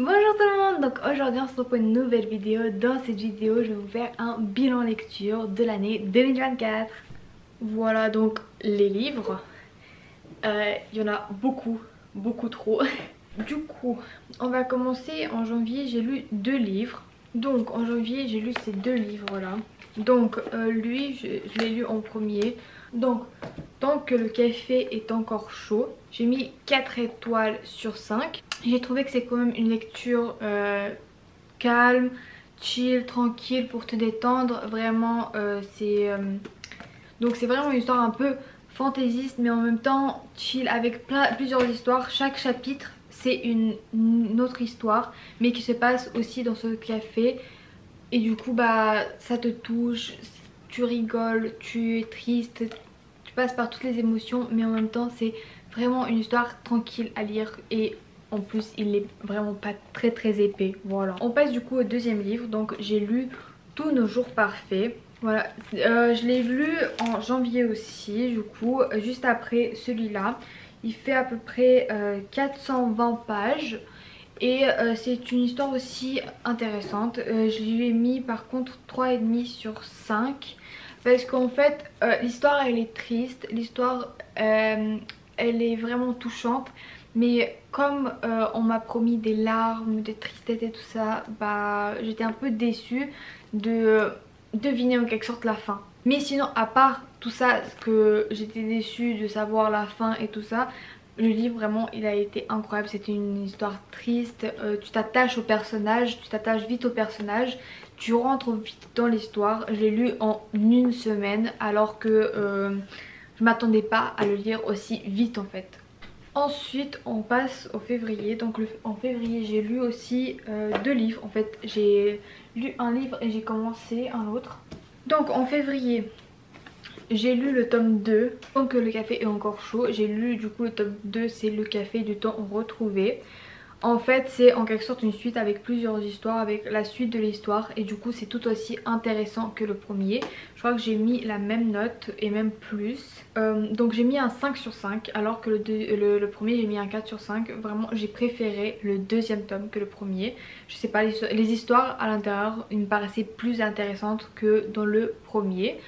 Bonjour tout le monde, donc aujourd'hui on se retrouve pour une nouvelle vidéo. Dans cette vidéo je vais vous faire un bilan lecture de l'année 2024. Voilà donc les livres, il y en a beaucoup trop. Du coup on va commencer en janvier, j'ai lu 2 livres. Donc en janvier j'ai lu ces 2 livres là. Donc lui je l'ai lu en premier. Donc tant que le café est encore chaud, j'ai mis 4 étoiles sur 5. J'ai trouvé que c'est quand même une lecture calme, chill, tranquille pour te détendre. Vraiment donc c'est vraiment une histoire un peu fantaisiste mais en même temps chill avec plusieurs histoires. Chaque chapitre c'est une autre histoire mais qui se passe aussi dans ce café. Et du coup bah ça te touche, tu rigoles, tu es triste, tu passes par toutes les émotions mais en même temps c'est vraiment une histoire tranquille à lire et en plus il est vraiment pas très épais. Voilà. On passe du coup au 2e livre. Donc j'ai lu Tous nos jours parfaits. Voilà, je l'ai lu en janvier aussi du coup, juste après celui-là. Il fait à peu près 420 pages. Et c'est une histoire aussi intéressante. Je lui ai mis par contre 3,5 sur 5. Parce qu'en fait l'histoire elle est triste. L'histoire elle est vraiment touchante. Mais comme on m'a promis des larmes, des tristesses et tout ça, bah j'étais un peu déçue de deviner en quelque sorte la fin. Mais sinon à part tout ça, que j'étais déçue de savoir la fin et tout ça, le livre vraiment il a été incroyable. C'était une histoire triste, tu t'attaches au personnage, tu t'attaches vite au personnage, tu rentres vite dans l'histoire. Je l'ai lu en une semaine alors que je m'attendais pas à le lire aussi vite en fait. Ensuite on passe au février. Donc en février j'ai lu aussi 2 livres. En fait j'ai lu un livre et j'ai commencé un autre. Donc en février j'ai lu le tome 2, donc le café est encore chaud. J'ai lu du coup le tome 2, c'est le café du temps retrouvé. En fait c'est en quelque sorte une suite avec plusieurs histoires, avec la suite de l'histoire. Et du coup c'est tout aussi intéressant que le premier. Je crois que j'ai mis la même note et même plus. Donc j'ai mis un 5 sur 5 alors que le premier j'ai mis un 4 sur 5. Vraiment j'ai préféré le 2e tome que le premier. Je sais pas, les histoires à l'intérieur il me paraissaient plus intéressantes que dans le premier.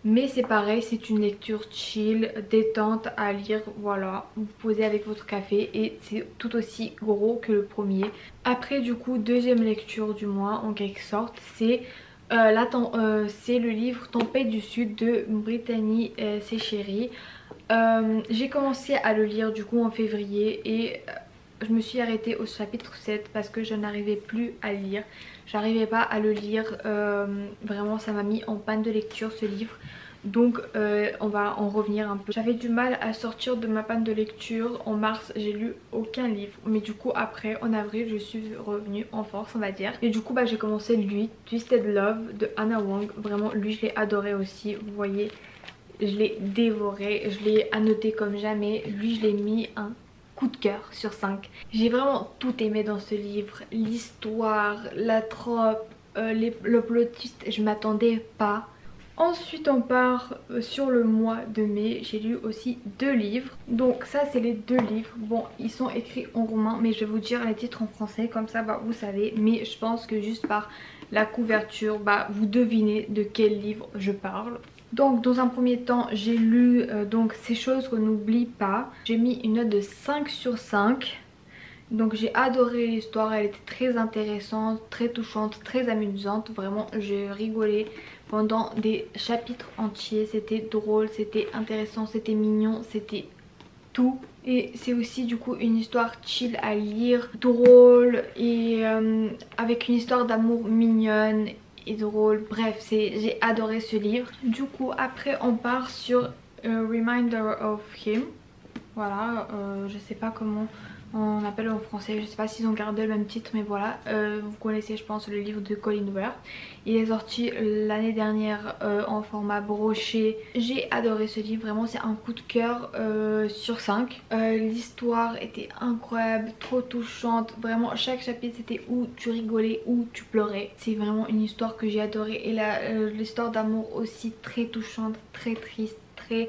Mais c'est pareil, c'est une lecture chill, détente à lire, voilà. Vous posez avec votre café et c'est tout aussi gros que le premier. Après du coup, 2e lecture du mois en quelque sorte, c'est le livre Tempête du Sud de Brittany Seccheri. J'ai commencé à le lire du coup en février et je me suis arrêtée au chapitre 7 parce que je n'arrivais plus à lire. J'arrivais pas à le lire, vraiment ça m'a mis en panne de lecture ce livre. Donc on va en revenir un peu. J'avais du mal à sortir de ma panne de lecture. En mars j'ai lu aucun livre. Mais du coup après en avril je suis revenue en force on va dire. Et du coup bah, j'ai commencé lui, Twisted Love de Hannah Wang. Vraiment lui je l'ai adoré aussi, vous voyez. Je l'ai dévoré, je l'ai annoté comme jamais. Lui je l'ai mis un coup de cœur sur 5. J'ai vraiment tout aimé dans ce livre. L'histoire, la trope, le plot twist, je m'attendais pas. Ensuite on part sur le mois de mai. J'ai lu aussi 2 livres. Donc ça c'est les 2 livres. Bon ils sont écrits en roumain mais je vais vous dire les titres en français. Comme ça bah, vous savez. Mais je pense que juste par la couverture bah, vous devinez de quel livre je parle. Donc dans un premier temps j'ai lu donc Ces choses qu'on n'oublie pas. J'ai mis une note de 5 sur 5. Donc j'ai adoré l'histoire, elle était très intéressante, très touchante, très amusante. Vraiment j'ai rigolé pendant des chapitres entiers. C'était drôle, c'était intéressant, c'était mignon, c'était tout. Et c'est aussi du coup une histoire chill à lire, drôle et avec une histoire d'amour mignonne et drôle. Bref, j'ai adoré ce livre. Du coup après on part sur Reminder of Him. Voilà, je sais pas comment on appelle en français, je sais pas s'ils ont gardé le même titre mais voilà. Vous connaissez je pense le livre de Colin Hoover. Il est sorti l'année dernière en format broché. J'ai adoré ce livre, vraiment c'est un coup de cœur sur 5. L'histoire était incroyable, trop touchante. Vraiment chaque chapitre c'était où tu rigolais, où tu pleurais. C'est vraiment une histoire que j'ai adorée. Et l'histoire d'amour aussi très touchante, très triste, très...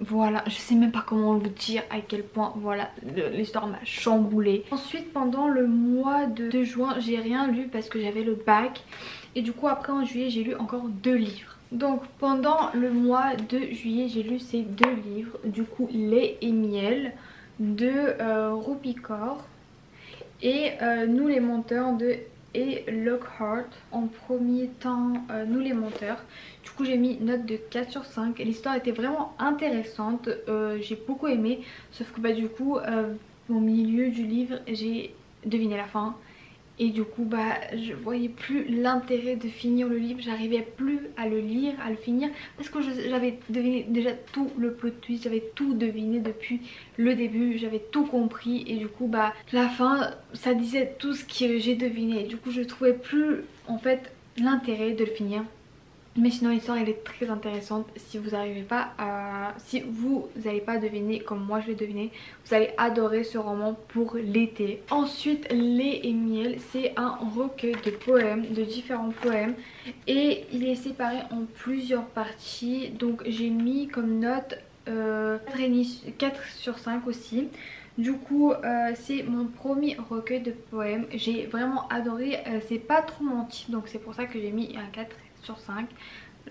voilà, je sais même pas comment vous dire à quel point voilà l'histoire m'a chamboulée. Ensuite pendant le mois de juin j'ai rien lu parce que j'avais le bac. Et du coup après en juillet j'ai lu encore 2 livres. Donc pendant le mois de juillet j'ai lu ces 2 livres. Du coup Lait et miel de Rupicor et Nous les menteurs de et Lockhart. En premier temps Nous les menteurs. Du coup j'ai mis note de 4 sur 5. L'histoire était vraiment intéressante, j'ai beaucoup aimé. Sauf que bah du coup au milieu du livre j'ai deviné la fin. Et du coup bah je voyais plus l'intérêt de finir le livre, j'arrivais plus à le lire, à le finir parce que j'avais deviné déjà tout le plot twist, j'avais tout deviné depuis le début, j'avais tout compris et du coup bah la fin ça disait tout ce que j'ai deviné. Du coup je trouvais plus en fait l'intérêt de le finir. Mais sinon l'histoire elle est très intéressante. Si vous n'arrivez pas à... Si vous n'allez pas deviner comme moi je l'ai deviné, vous allez adorer ce roman pour l'été. Ensuite Lait et miel, c'est un recueil de poèmes, de différents poèmes. Et il est séparé en plusieurs parties. Donc j'ai mis comme note 4 sur 5 aussi. Du coup c'est mon premier recueil de poèmes. J'ai vraiment adoré, c'est pas trop menti. Donc c'est pour ça que j'ai mis un 4 sur 5.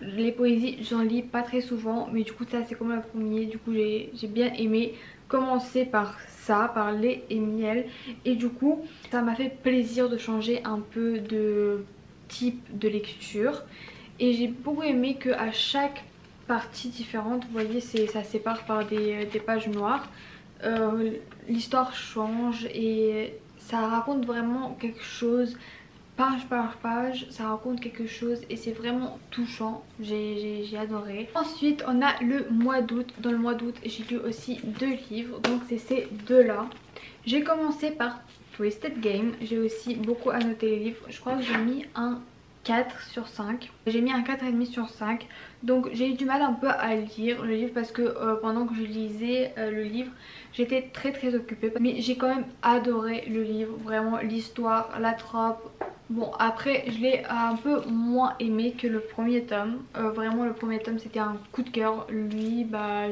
Les poésies j'en lis pas très souvent, mais du coup ça c'est comme le premier. Du coup j'ai bien aimé commencer par ça, par Lait et miel. Et du coup ça m'a fait plaisir de changer un peu de type de lecture. Et j'ai beaucoup aimé que à chaque partie différente, vous voyez ça sépare par des pages noires. L'histoire change et ça raconte vraiment quelque chose. Page par page, ça raconte quelque chose et c'est vraiment touchant. J'ai adoré. Ensuite, on a le mois d'août. Dans le mois d'août, j'ai lu aussi 2 livres. Donc, c'est ces 2-là. J'ai commencé par Twisted Game. J'ai aussi beaucoup annoté les livres. Je crois que j'ai mis un 4 sur 5. J'ai mis un 4,5 sur 5. Donc j'ai eu du mal un peu à lire le livre parce que pendant que je lisais le livre j'étais très occupée. Mais j'ai quand même adoré le livre, vraiment l'histoire, la trope. Bon après je l'ai un peu moins aimé que le premier tome. Vraiment le premier tome c'était un coup de cœur. Lui bah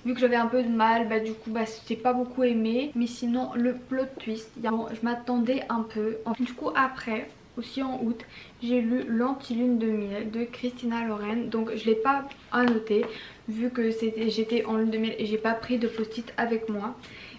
vu que j'avais un peu de mal bah du coup bah j'ai pas beaucoup aimé. Mais sinon le plot twist, bon, je m'attendais un peu. Du coup après aussi en août j'ai lu L'Antilune de miel de Christina Loren. Donc je l'ai pas annoté vu que j'étais en lune de miel et j'ai pas pris de post-it avec moi.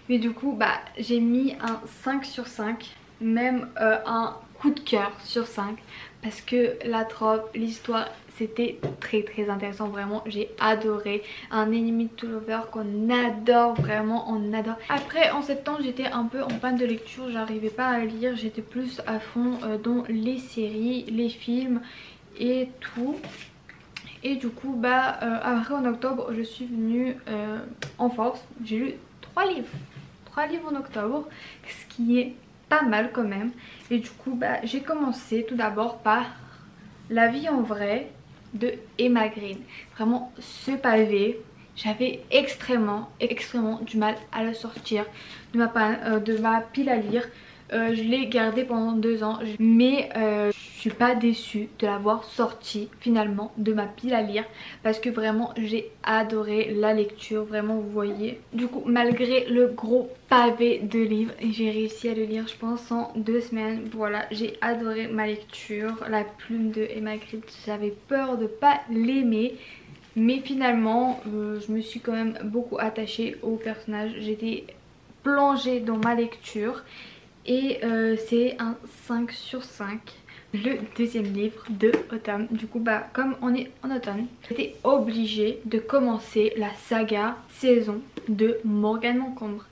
Mais du coup bah j'ai mis un 5 sur 5. Même un coup de cœur sur 5. Parce que la trope, l'histoire c'était très intéressant. Vraiment j'ai adoré. Un enemy to lover qu'on adore, vraiment on adore. Après en septembre j'étais un peu en panne de lecture. J'arrivais pas à lire, j'étais plus à fond dans les séries, les films et tout. Et du coup bah après en octobre je suis venue en force. J'ai lu 3 livres en octobre, ce qui est pas mal quand même. Et du coup bah j'ai commencé tout d'abord par La vie en vrai de Emma Green. Vraiment ce pavé, j'avais extrêmement du mal à le sortir de ma pile à lire. Je l'ai gardé pendant 2 ans mais je suis pas déçue de l'avoir sorti finalement de ma pile à lire parce que vraiment j'ai adoré la lecture, vraiment vous voyez. Du coup malgré le gros pavé de livres j'ai réussi à le lire je pense en 2 semaines. Voilà, j'ai adoré ma lecture. La plume de Emma Green, j'avais peur de pas l'aimer mais finalement je me suis quand même beaucoup attachée au personnage. J'étais plongée dans ma lecture. Et c'est un 5 sur 5. Le deuxième livre de automne. Du coup bah comme on est en automne, j'étais obligée de commencer la saga saison de Morgane Moncombre.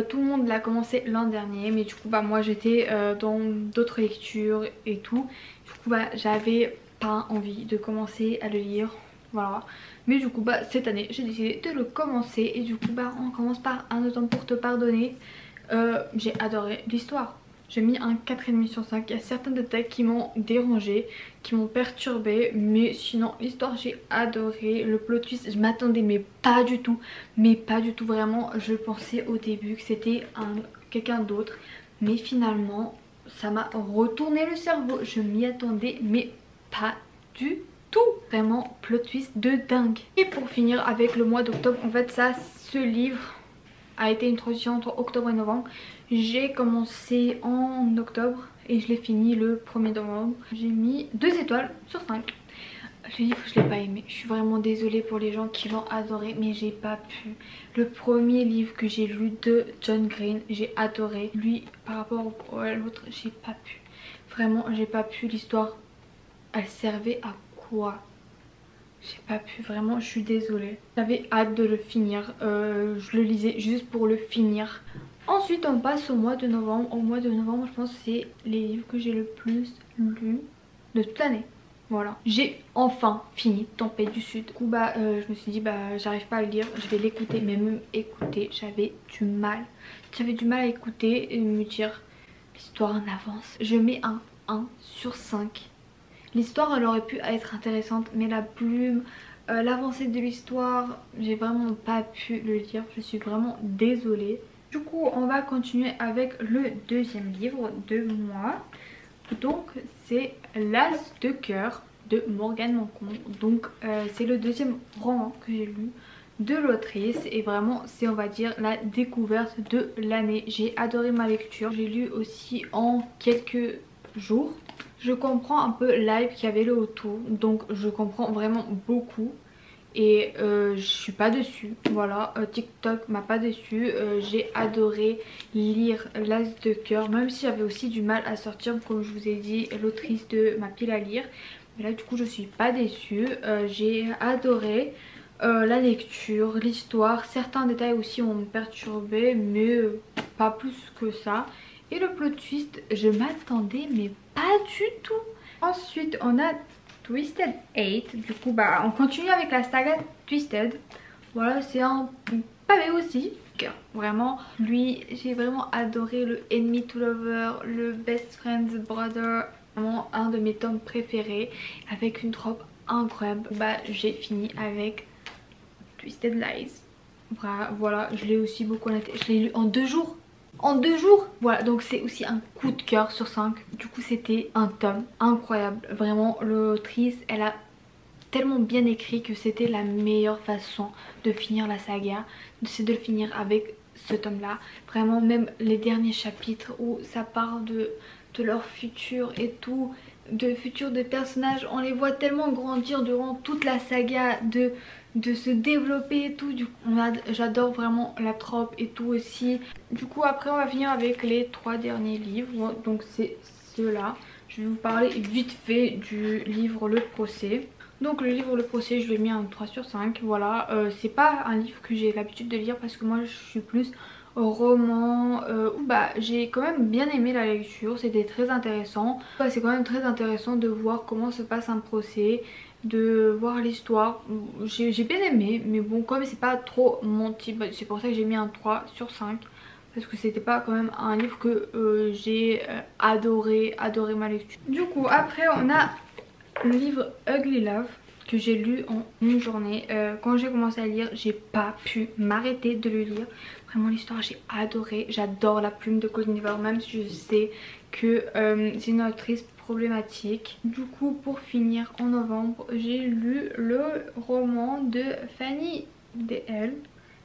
Tout le monde l'a commencé l'an dernier mais du coup bah moi j'étais dans d'autres lectures et tout. Du coup bah j'avais pas envie de commencer à le lire. Voilà. Mais du coup bah cette année j'ai décidé de le commencer. Et du coup bah on commence par Un automne pour te pardonner. J'ai adoré l'histoire. J'ai mis un 4,5 sur 5. Il y a certains détails qui m'ont dérangé, qui m'ont perturbé. Mais sinon l'histoire j'ai adoré. Le plot twist je m'attendais mais pas du tout. Mais pas du tout vraiment. Je pensais au début que c'était quelqu'un d'autre. Mais finalement ça m'a retourné le cerveau. Je m'y attendais mais pas du tout. Vraiment plot twist de dingue. Et pour finir avec le mois d'octobre, en fait ce livre a été une transition entre octobre et novembre. J'ai commencé en octobre et je l'ai fini le 1er novembre. J'ai mis 2 étoiles sur 5. Le livre je l'ai pas aimé, je suis vraiment désolée pour les gens qui l'ont adoré, mais j'ai pas pu. Le premier livre que j'ai lu de John Green, j'ai adoré. Lui par rapport à l'autre, j'ai pas pu. Vraiment j'ai pas pu, l'histoire elle servait à quoi? J'ai pas pu, vraiment je suis désolée. J'avais hâte de le finir, je le lisais juste pour le finir. Ensuite on passe au mois de novembre. Au mois de novembre je pense que c'est les livres que j'ai le plus lus de toute l'année. Voilà, j'ai enfin fini Tempête du Sud. Du coup je me suis dit j'arrive pas à le lire, je vais l'écouter. Mais même écouter, j'avais du mal. J'avais du mal à écouter et me dire l'histoire en avance. Je mets un 1 sur 5. L'histoire elle aurait pu être intéressante, mais la plume, l'avancée de l'histoire, j'ai vraiment pas pu le lire. Je suis vraiment désolée. Du coup on va continuer avec le deuxième livre de moi. Donc c'est L'As de cœur de Morgane Mancon. Donc c'est le deuxième roman que j'ai lu de l'autrice et vraiment c'est on va dire la découverte de l'année. J'ai adoré ma lecture, j'ai lu aussi en quelques jours. Je comprends un peu l'hype qu'il y avait là autour, donc je comprends vraiment beaucoup. Et je suis pas dessus, voilà, TikTok m'a pas déçu. J'ai adoré lire L'As de cœur, même si j'avais aussi du mal à sortir, comme je vous ai dit, l'autrice de ma pile à lire. Mais là du coup je suis pas déçue. J'ai adoré la lecture, l'histoire, certains détails aussi ont perturbé, mais pas plus que ça. Et le plot twist, je m'attendais mais pas du tout. Ensuite on a Twisted 8, du coup on continue avec la saga Twisted. Voilà, c'est un pavé aussi. Vraiment, lui j'ai vraiment adoré, le Enemy to Lover, le Best Friend's Brother. Vraiment un de mes tomes préférés avec une trope incroyable. J'ai fini avec Twisted Lies. Voilà, je l'ai aussi beaucoup noté. Je l'ai lu en 2 jours. En 2 jours. Voilà, donc c'est aussi un coup de cœur sur 5. Du coup c'était un tome incroyable. Vraiment l'autrice elle a tellement bien écrit que c'était la meilleure façon de finir la saga. C'est de le finir avec ce tome là. Vraiment même les derniers chapitres où ça parle de leur futur et tout. De futur des personnages. On les voit tellement grandir durant toute la saga, de se développer et tout. Du coup j'adore vraiment la trope et tout aussi. Du coup après on va finir avec les 3 derniers livres. Donc c'est ceux-là. Je vais vous parler vite fait du livre Le Procès. Donc le livre Le Procès je lui ai mis un 3 sur 5. Voilà, c'est pas un livre que j'ai l'habitude de lire parce que moi je suis plus roman où j'ai quand même bien aimé la lecture, c'était très intéressant. C'est quand même très intéressant de voir comment se passe un procès, de voir l'histoire. J'ai bien aimé, mais bon comme c'est pas trop mon type, c'est pour ça que j'ai mis un 3 sur 5. Parce que c'était pas quand même un livre que j'ai adoré ma lecture. Du coup après on a le livre Ugly Love que j'ai lu en une journée. Quand j'ai commencé à lire j'ai pas pu m'arrêter de le lire. Vraiment l'histoire j'ai adoré. J'adore la plume de Colleen Hoover, même si je sais que c'est une autrice problématique. Du coup pour finir en novembre j'ai lu le roman de Fanny D.L.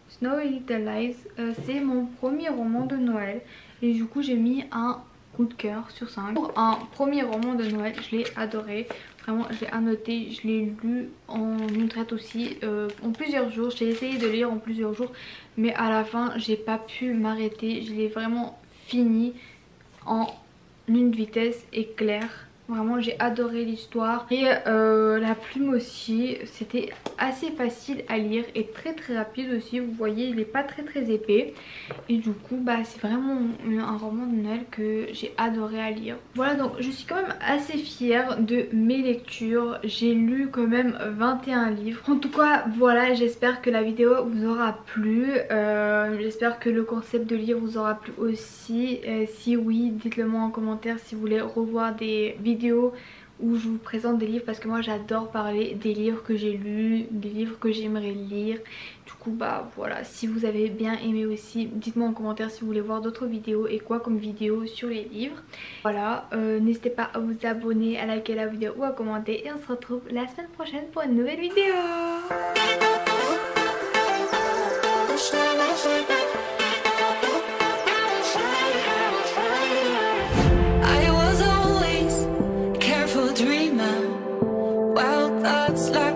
Snowy Little Lies. C'est mon premier roman de Noël et du coup j'ai mis un coup de cœur sur 5. Pour un premier roman de Noël je l'ai adoré. Vraiment je l'ai annoté, je l'ai lu en une traite aussi, en plusieurs jours. J'ai essayé de lire en plusieurs jours mais à la fin j'ai pas pu m'arrêter. Je l'ai vraiment fini en une vitesse éclair. Vraiment j'ai adoré l'histoire et la plume aussi. C'était assez facile à lire et très rapide aussi. Vous voyez il est pas très épais. Et du coup c'est vraiment un roman de Noël que j'ai adoré à lire. Voilà, donc je suis quand même assez fière de mes lectures. J'ai lu quand même 21 livres. En tout cas voilà, j'espère que la vidéo vous aura plu. J'espère que le concept de lire vous aura plu aussi. Si oui, dites-le moi en commentaire si vous voulez revoir des vidéos où je vous présente des livres parce que moi j'adore parler des livres que j'ai lus, des livres que j'aimerais lire. Du coup bah voilà, si vous avez bien aimé aussi, dites-moi en commentaire si vous voulez voir d'autres vidéos et quoi comme vidéo sur les livres. Voilà, n'hésitez pas à vous abonner, à liker la vidéo ou à commenter et on se retrouve la semaine prochaine pour une nouvelle vidéo. Wild thoughts like